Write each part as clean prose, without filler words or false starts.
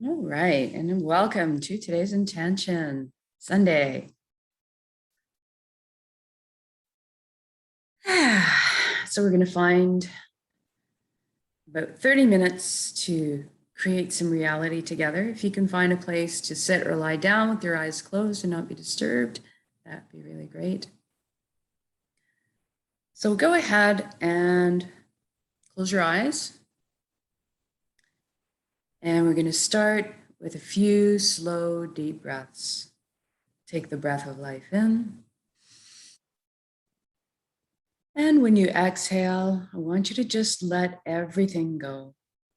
All right, and welcome to today's intention, Sunday. So we're going to find about 30 minutes to create some reality together. If you can find a place to sit or lie down with your eyes closed and not be disturbed, that'd be really great. So go ahead and close your eyes. And we're going to start with a few slow, deep breaths. Take the breath of life in. And when you exhale, I want you to just let everything go.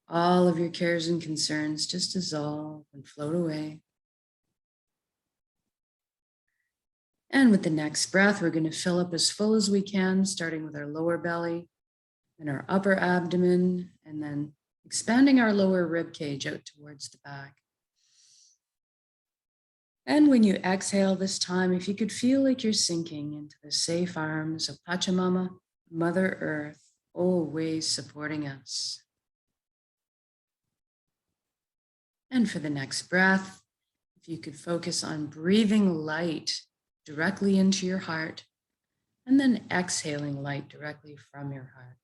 All of your cares and concerns just dissolve and float away. And with the next breath, we're going to fill up as full as we can, starting with our lower belly, then our upper abdomen, and then expanding our lower rib cage out towards the back. And when you exhale this time, if you could feel like you're sinking into the safe arms of Pachamama, Mother Earth, always supporting us. And for the next breath, if you could focus on breathing light directly into your heart, and then exhaling light directly from your heart.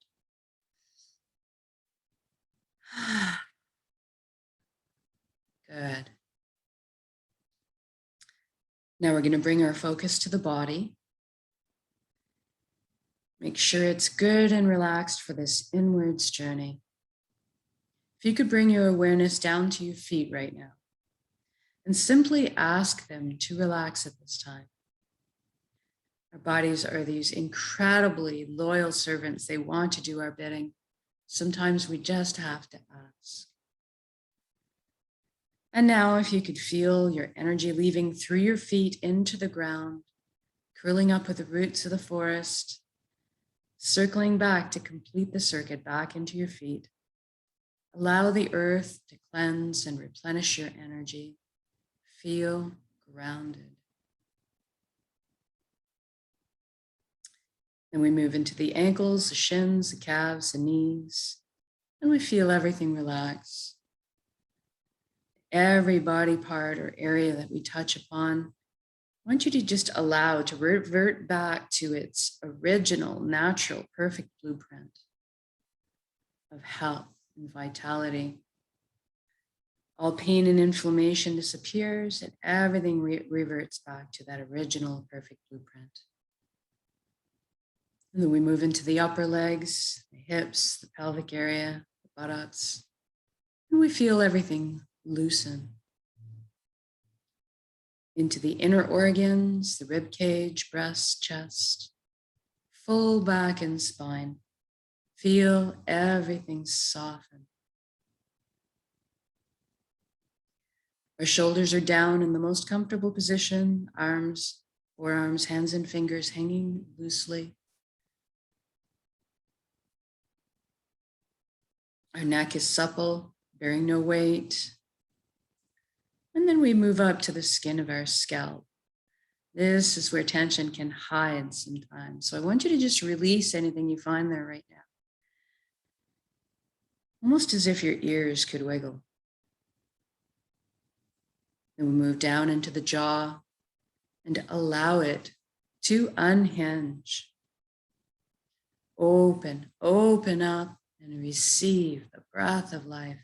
Good. Now we're going to bring our focus to the body. Make sure it's good and relaxed for this inwards journey. If you could bring your awareness down to your feet right now and simply ask them to relax at this time. Our bodies are these incredibly loyal servants. They want to do our bidding. Sometimes we just have to ask. And now if you could feel your energy leaving through your feet into the ground, curling up with the roots of the forest, circling back to complete the circuit back into your feet. Allow the earth to cleanse and replenish your energy. Feel grounded. Then we move into the ankles, the shins, the calves, the knees, and we feel everything relax. Every body part or area that we touch upon, I want you to just allow to revert back to its original, natural, perfect blueprint of health and vitality. All pain and inflammation disappears and everything reverts back to that original, perfect blueprint. And then we move into the upper legs, the hips, the pelvic area, the buttocks, and we feel everything loosen. Into the inner organs, the rib cage, breast, chest, full back and spine. Feel everything soften. Our shoulders are down in the most comfortable position, arms, forearms, hands and fingers hanging loosely. Our neck is supple, bearing no weight. And then we move up to the skin of our scalp. This is where tension can hide sometimes. So I want you to just release anything you find there right now. Almost as if your ears could wiggle. Then we move down into the jaw and allow it to unhinge. Open up and receive the breath of life.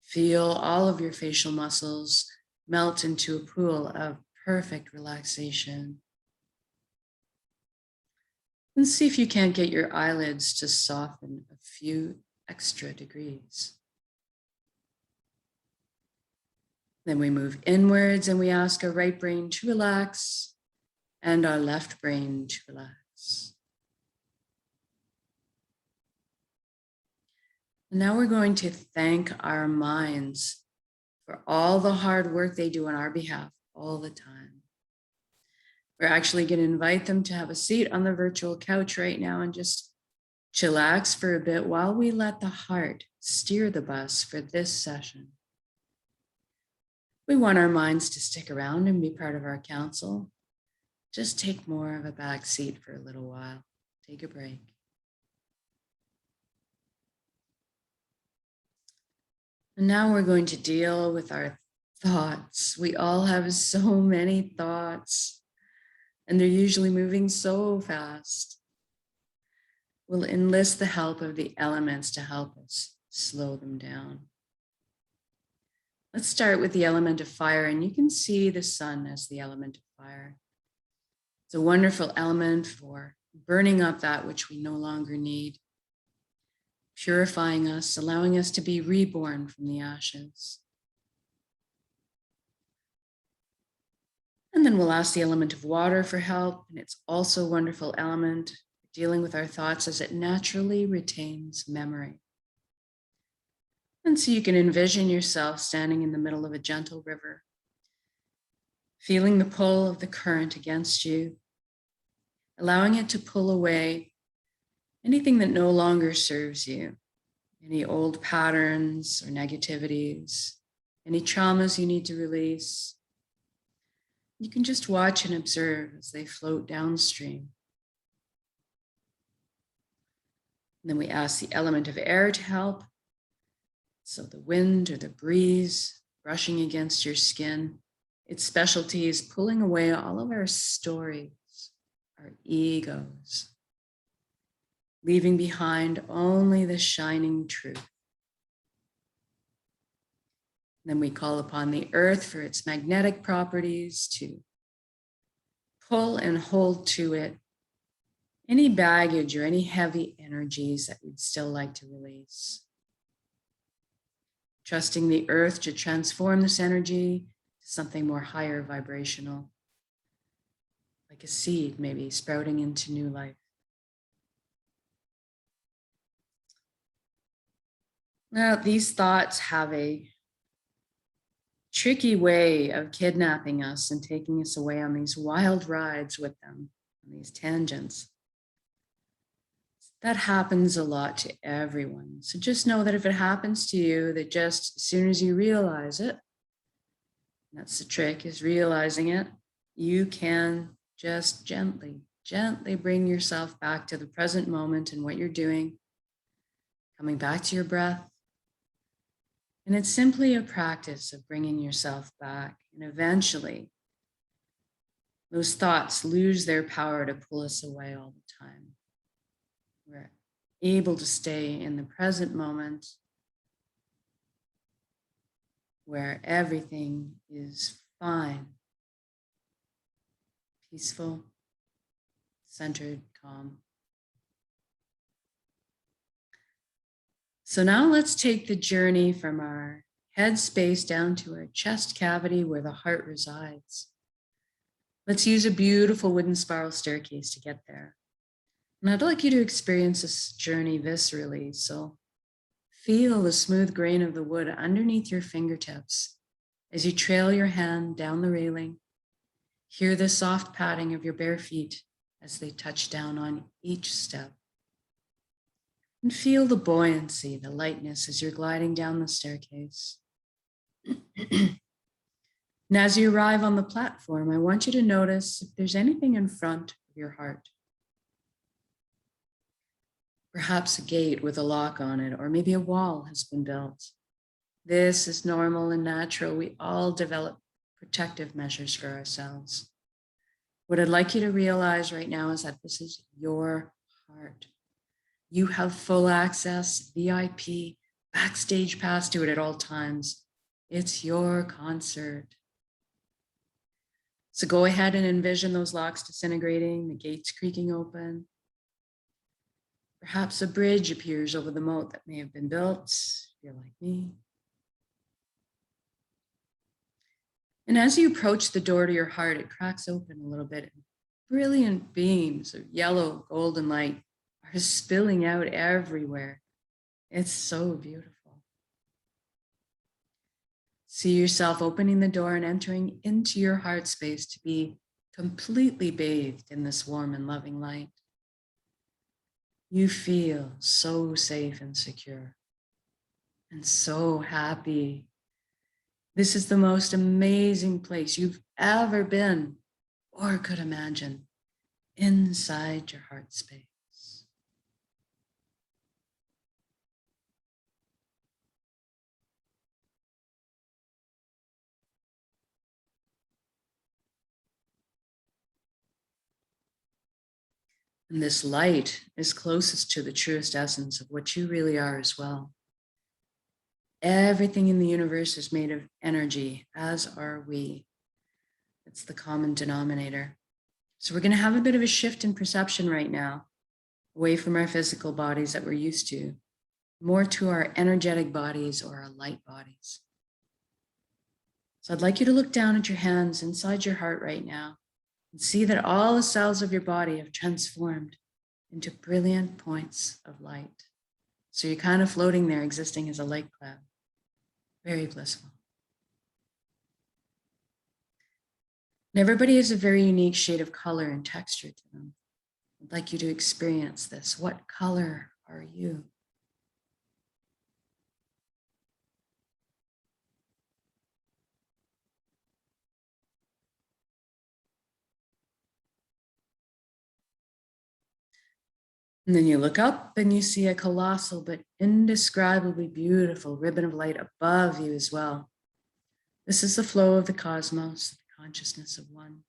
Feel all of your facial muscles melt into a pool of perfect relaxation. And see if you can't get your eyelids to soften a few extra degrees. Then we move inwards and we ask our right brain to relax and our left brain to relax. And now we're going to thank our minds for all the hard work they do on our behalf all the time. We're actually going to invite them to have a seat on the virtual couch right now and just chillax for a bit while we let the heart steer the bus for this session. We want our minds to stick around and be part of our council. Just take more of a back seat for a little while. Take a break. And now we're going to deal with our thoughts. We all have so many thoughts, and they're usually moving so fast. We'll enlist the help of the elements to help us slow them down. Let's start with the element of fire, and you can see the sun as the element of fire. It's a wonderful element for burning up that which we no longer need, purifying us, allowing us to be reborn from the ashes. And then we'll ask the element of water for help, and it's also a wonderful element for dealing with our thoughts as it naturally retains memory. And so you can envision yourself standing in the middle of a gentle river, feeling the pull of the current against you, allowing it to pull away anything that no longer serves you, any old patterns or negativities, any traumas you need to release. You can just watch and observe as they float downstream. And then we ask the element of air to help. So the wind or the breeze brushing against your skin, its specialty is pulling away all of our stories, our egos, leaving behind only the shining truth. Then we call upon the earth for its magnetic properties to pull and hold to it any baggage or any heavy energies that we'd still like to release. Trusting the earth to transform this energy to something more higher vibrational, like a seed maybe sprouting into new life. Now, these thoughts have a tricky way of kidnapping us and taking us away on these wild rides with them, on these tangents. That happens a lot to everyone. So just know that if it happens to you, that just as soon as you realize it, that's the trick, is realizing it, you can just gently bring yourself back to the present moment and what you're doing, coming back to your breath. And it's simply a practice of bringing yourself back. And eventually, those thoughts lose their power to pull us away all the time. We're able to stay in the present moment where everything is fine, peaceful, centered, calm. So now let's take the journey from our head space down to our chest cavity where the heart resides. Let's use a beautiful wooden spiral staircase to get there. And I'd like you to experience this journey viscerally. So feel the smooth grain of the wood underneath your fingertips as you trail your hand down the railing. Hear the soft padding of your bare feet as they touch down on each step. And feel the buoyancy, the lightness as you're gliding down the staircase. And as you arrive on the platform, I want you to notice if there's anything in front of your heart. Perhaps a gate with a lock on it, or maybe a wall has been built. This is normal and natural. We all develop protective measures for ourselves. What I'd like you to realize right now is that this is your heart. You have full access, VIP, backstage pass to it at all times. It's your concert. So go ahead and envision those locks disintegrating, the gates creaking open. Perhaps a bridge appears over the moat that may have been built, if you're like me. And as you approach the door to your heart, it cracks open a little bit. Brilliant beams of yellow, golden light are spilling out everywhere. It's so beautiful. See yourself opening the door and entering into your heart space to be completely bathed in this warm and loving light. You feel so safe and secure and so happy. This is the most amazing place you've ever been or could imagine inside your heart space. And this light is closest to the truest essence of what you really are as well. Everything in the universe is made of energy, as are we. It's the common denominator. So we're going to have a bit of a shift in perception right now, away from our physical bodies that we're used to, more to our energetic bodies or our light bodies. So I'd like you to look down at your hands inside your heart right now and see that all the cells of your body have transformed into brilliant points of light. So you're kind of floating there, existing as a light cloud. Very blissful. And everybody has a very unique shade of color and texture to them. I'd like you to experience this. What color are you? And then you look up and you see a colossal but indescribably beautiful ribbon of light above you as well. This is the flow of the cosmos, the consciousness of one.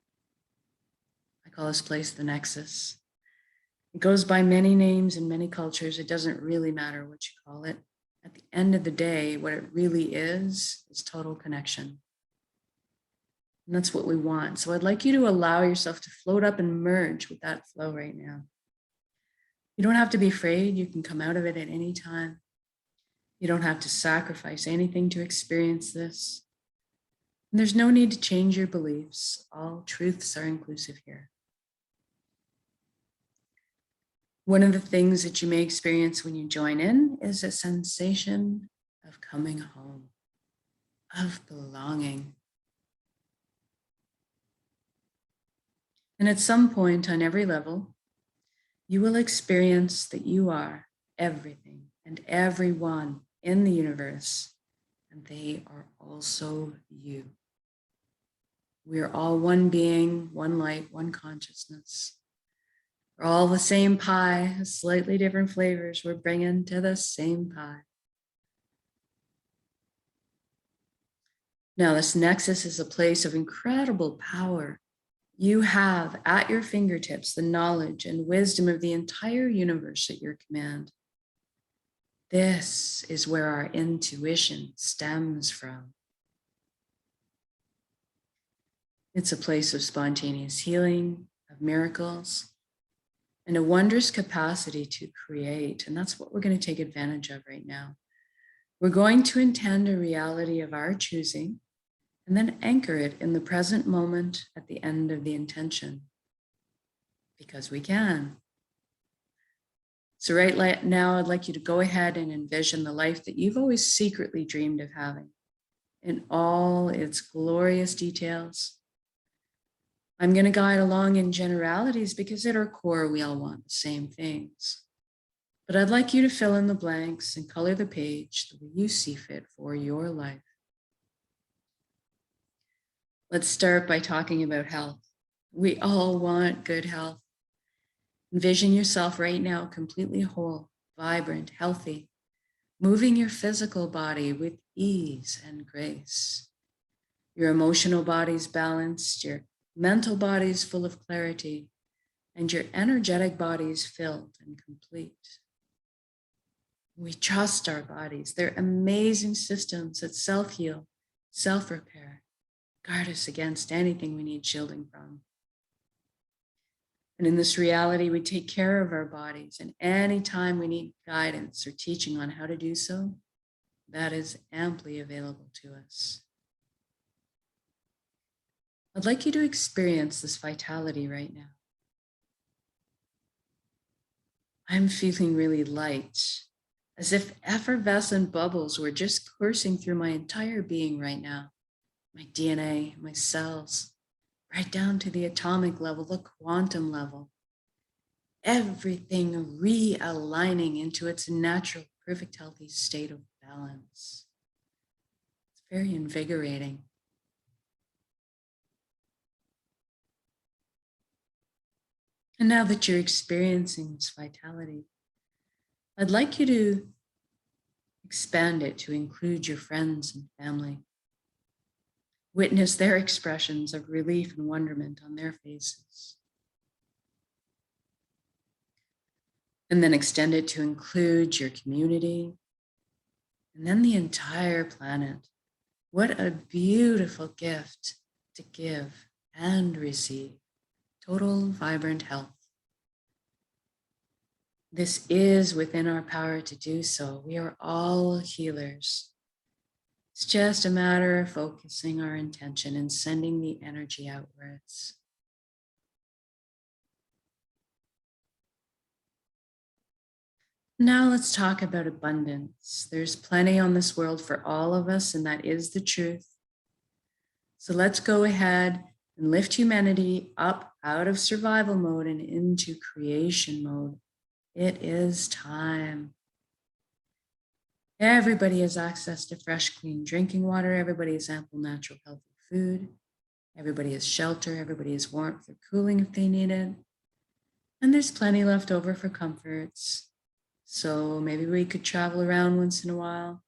I call this place the Nexus. It goes by many names in many cultures. It doesn't really matter what you call it. At the end of the day, what it really is total connection. And that's what we want. So I'd like you to allow yourself to float up and merge with that flow right now. You don't have to be afraid. You can come out of it at any time. You don't have to sacrifice anything to experience this. And there's no need to change your beliefs. All truths are inclusive here. One of the things that you may experience when you join in is a sensation of coming home, of belonging. And at some point on every level, you will experience that you are everything and everyone in the universe, and they are also you. We are all one being, one light, one consciousness. We're all the same pie, slightly different flavors we're bringing to the same pie. Now, this nexus is a place of incredible power. You have at your fingertips the knowledge and wisdom of the entire universe at your command. This is where our intuition stems from. It's a place of spontaneous healing, of miracles, and a wondrous capacity to create. And that's what we're going to take advantage of right now. We're going to intend a reality of our choosing and then anchor it in the present moment at the end of the intention, because we can. So right now, I'd like you to go ahead and envision the life that you've always secretly dreamed of having in all its glorious details. I'm going to guide along in generalities because at our core, we all want the same things. But I'd like you to fill in the blanks and color the page the way you see fit for your life. Let's start by talking about health. We all want good health. Envision yourself right now completely whole, vibrant, healthy, moving your physical body with ease and grace. Your emotional body's balanced, your mental body's full of clarity, and your energetic body's filled and complete. We trust our bodies. They're amazing systems that self-heal, self-repair, guard us against anything we need shielding from. And in this reality, we take care of our bodies, and anytime we need guidance or teaching on how to do so, that is amply available to us. I'd like you to experience this vitality right now. I'm feeling really light, as if effervescent bubbles were just coursing through my entire being right now. My DNA, my cells, right down to the atomic level, the quantum level. Everything realigning into its natural, perfect, healthy state of balance. It's very invigorating. And now that you're experiencing this vitality, I'd like you to expand it to include your friends and family. Witness their expressions of relief and wonderment on their faces. And then extend it to include your community and then the entire planet. What a beautiful gift to give and receive. Total vibrant health. This is within our power to do so. We are all healers. It's just a matter of focusing our intention and sending the energy outwards. Now let's talk about abundance. There's plenty on this world for all of us, and that is the truth. So let's go ahead and lift humanity up out of survival mode and into creation mode. It is time. Everybody has access to fresh, clean drinking water. Everybody has ample, natural, healthy food. Everybody has shelter. Everybody has warmth or cooling if they need it. And there's plenty left over for comforts. So maybe we could travel around once in a while.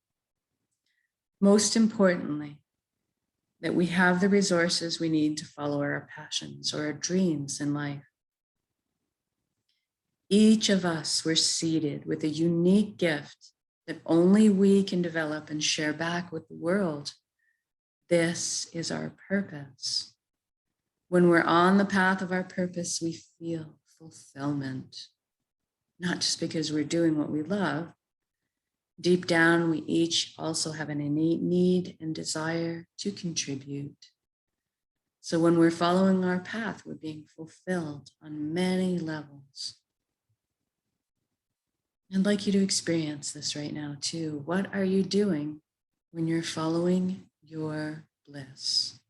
Most importantly, that we have the resources we need to follow our passions or our dreams in life. Each of us were seeded with a unique gift that only we can develop and share back with the world. This is our purpose. When we're on the path of our purpose, we feel fulfillment, not just because we're doing what we love. Deep down, we each also have an innate need and desire to contribute. So when we're following our path, we're being fulfilled on many levels. I'd like you to experience this right now too. What are you doing when you're following your bliss?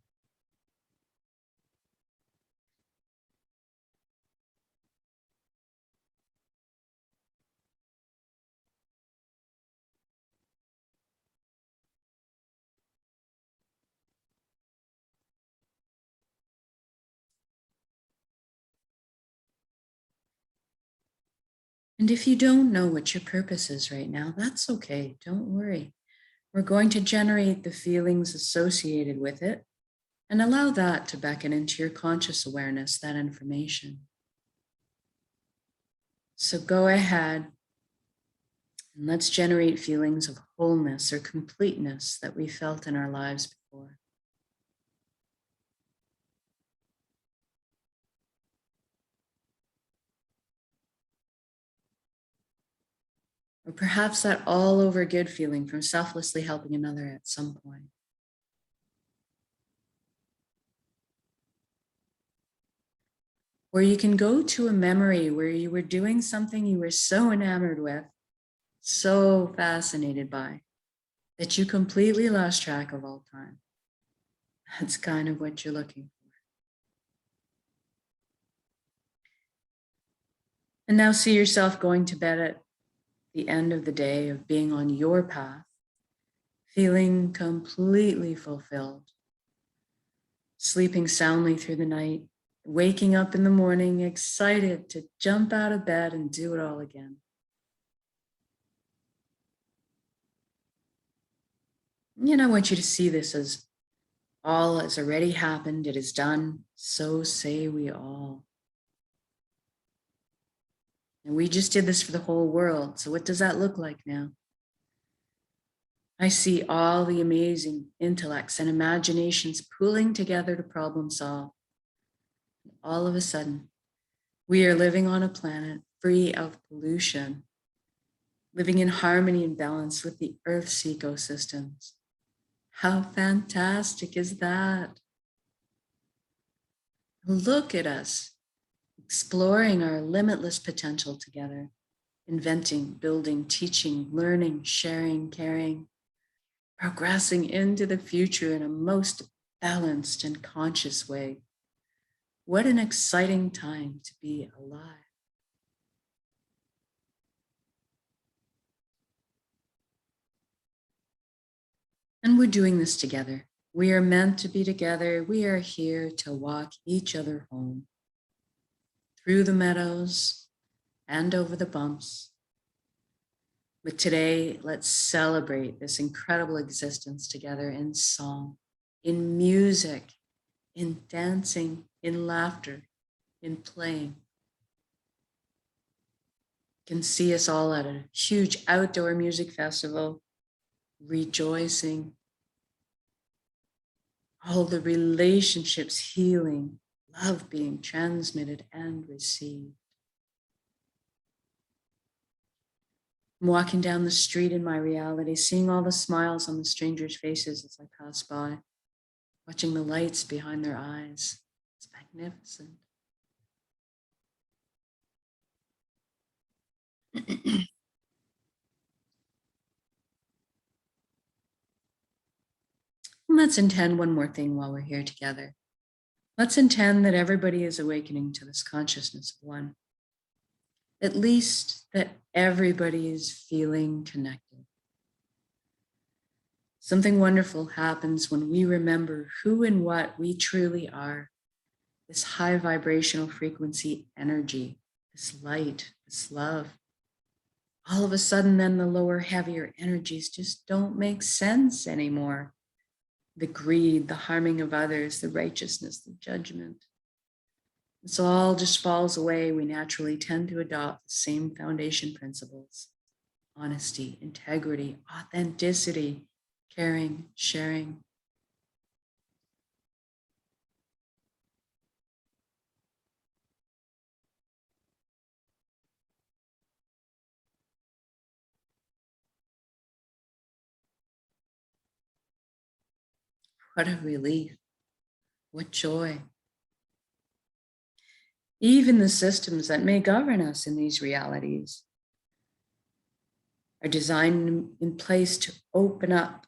And if you don't know what your purpose is right now, that's okay. Don't worry. We're going to generate the feelings associated with it and allow that to beckon into your conscious awareness, that information. So go ahead and let's generate feelings of wholeness or completeness that we felt in our lives before. Or perhaps that all over good feeling from selflessly helping another at some point. Or you can go to a memory where you were doing something you were so enamored with, so fascinated by, that you completely lost track of all time. That's kind of what you're looking for. And now see yourself going to bed at the end of the day of being on your path, feeling completely fulfilled, sleeping soundly through the night, waking up in the morning excited to jump out of bed and do it all again. And I want you to see this as all has already happened, it is done, so say we all. And we just did this for the whole world, so what does that look like now? I see all the amazing intellects and imaginations pooling together to problem solve. All of a sudden, we are living on a planet free of pollution, living in harmony and balance with the Earth's ecosystems. How fantastic is that? Look at us, exploring our limitless potential together, inventing, building, teaching, learning, sharing, caring, progressing into the future in a most balanced and conscious way. What an exciting time to be alive. And we're doing this together. We are meant to be together. We are here to walk each other home through the meadows and over the bumps. But today, let's celebrate this incredible existence together in song, in music, in dancing, in laughter, in playing. You can see us all at a huge outdoor music festival, rejoicing, all the relationships healing, love being transmitted and received. I'm walking down the street in my reality, seeing all the smiles on the strangers' faces as I pass by, watching the lights behind their eyes. It's magnificent. And let's intend one more thing while we're here together. Let's intend that everybody is awakening to this consciousness of one. At least that everybody is feeling connected. Something wonderful happens when we remember who and what we truly are. This high vibrational frequency energy, this light, this love. All of a sudden, then the lower, heavier energies just don't make sense anymore. The greed, the harming of others, the righteousness, the judgment. This all just falls away. We naturally tend to adopt the same foundation principles: honesty, integrity, authenticity, caring, sharing. What a relief. What joy. Even the systems that may govern us in these realities are designed in place to open up,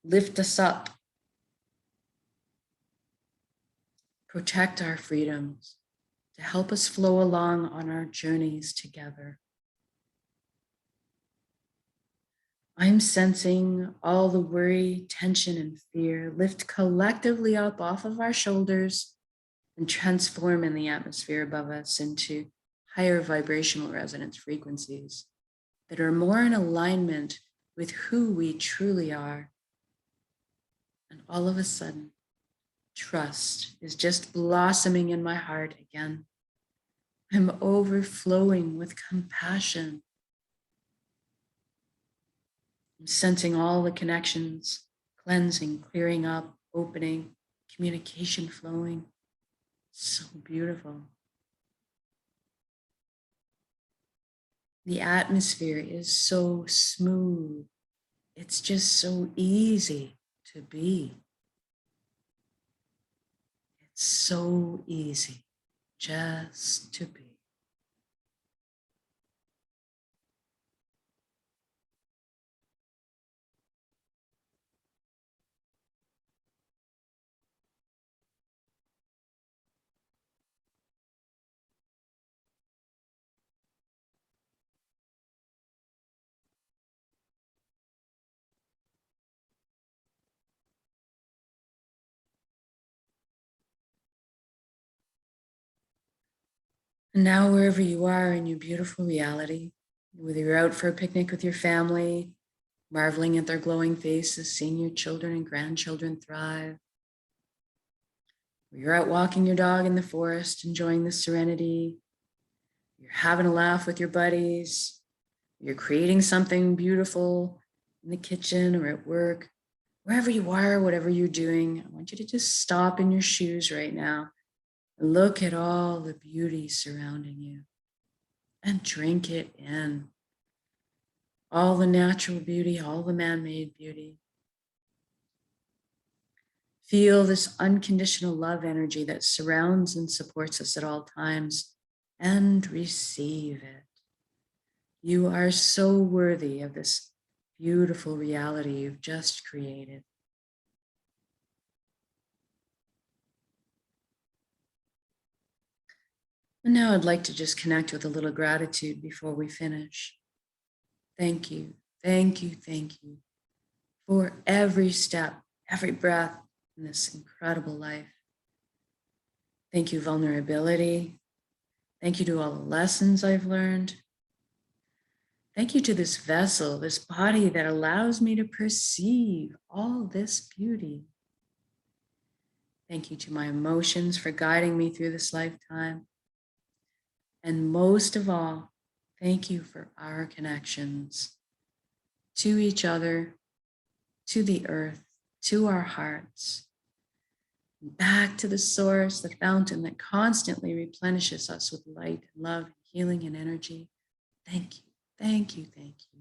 lift us up, protect our freedoms, to help us flow along on our journeys together. I'm sensing all the worry, tension, and fear lift collectively up off of our shoulders and transform in the atmosphere above us into higher vibrational resonance frequencies that are more in alignment with who we truly are. And all of a sudden, trust is just blossoming in my heart again. I'm overflowing with compassion. I'm sensing all the connections, cleansing, clearing up, opening, communication flowing. So beautiful. The atmosphere is so smooth. It's just so easy to be. It's so easy just to be. And now, wherever you are in your beautiful reality, whether you're out for a picnic with your family, marveling at their glowing faces, seeing your children and grandchildren thrive, or you're out walking your dog in the forest, enjoying the serenity, you're having a laugh with your buddies, you're creating something beautiful in the kitchen or at work, wherever you are, whatever you're doing, I want you to just stop in your shoes right now and look at all the beauty surrounding you and drink it in. All the natural beauty, all the man-made beauty. Feel this unconditional love energy that surrounds and supports us at all times, and receive it. You are so worthy of this beautiful reality you've just created. And now I'd like to just connect with a little gratitude before we finish. Thank you, thank you, thank you for every step, every breath in this incredible life. Thank you, vulnerability. Thank you to all the lessons I've learned. Thank you to this vessel, this body that allows me to perceive all this beauty. Thank you to my emotions for guiding me through this lifetime. And most of all, Thank you for our connections to each other, to the earth, to our hearts, back to the source, the fountain that constantly replenishes us with light and love, and healing and energy. Thank you, thank you, thank you.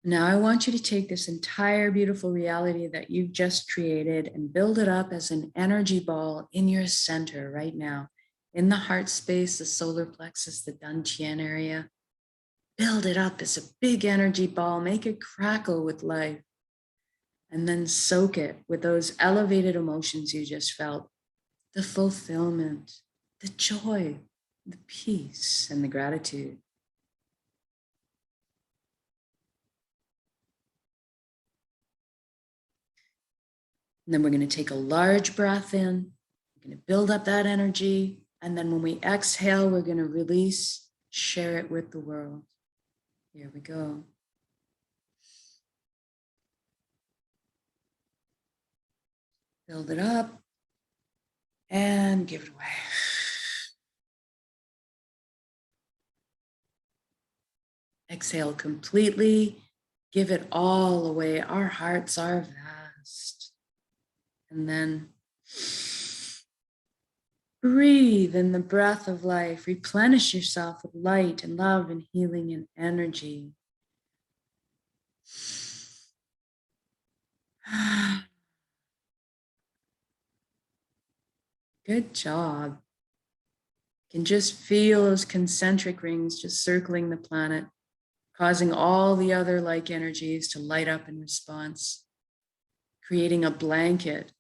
Now I want you to take this entire beautiful reality that you've just created and build it up as an energy ball in your center right now, in the heart space, the solar plexus, the dantian area. Build it up as a big energy ball, make it crackle with life, and then soak it with those elevated emotions you just felt, the fulfillment, the joy, the peace, and the gratitude. And then we're going to take a large breath in. We're going to build up that energy. And then when we exhale, we're going to release, share it with the world. Here we go. Build it up and give it away. Exhale completely. Give it all away. Our hearts are vast. And then breathe in the breath of life. Replenish yourself with light and love and healing and energy. Good job. You can just feel those concentric rings just circling the planet, causing all the other like energies to light up in response, creating a blanket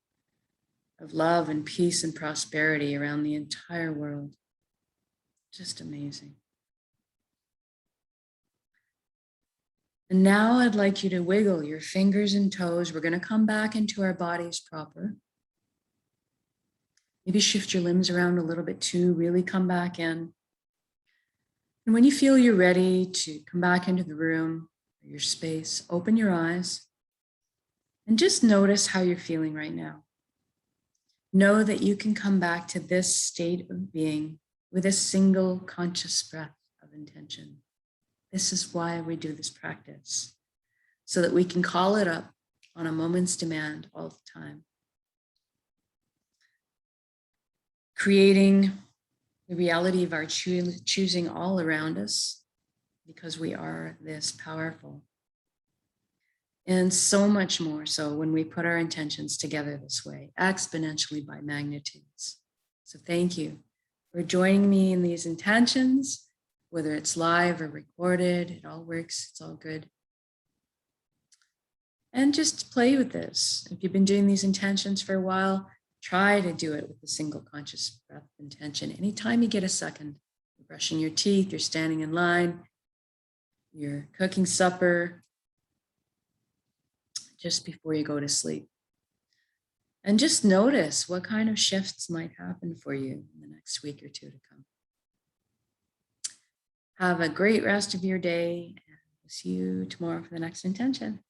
of love and peace and prosperity around the entire world. Just amazing. And now I'd like you to wiggle your fingers and toes. We're going to come back into our bodies proper. Maybe shift your limbs around a little bit too, really come back in. And when you feel you're ready to come back into the room or your space, open your eyes and just notice how you're feeling right now. Know that you can come back to this state of being with a single conscious breath of intention. This is why we do this practice, so that we can call it up on a moment's demand all the time. Creating the reality of our choosing all around us, because we are this powerful. And so much more so when we put our intentions together this way, exponentially by magnitudes. So thank you for joining me in these intentions, whether it's live or recorded, it all works, it's all good. And just play with this. If you've been doing these intentions for a while, try to do it with a single conscious breath intention. Anytime you get a second, you're brushing your teeth, you're standing in line, you're cooking supper, just before you go to sleep. And just notice what kind of shifts might happen for you in the next week or two to come. Have a great rest of your day, and we'll see you tomorrow for the next intention.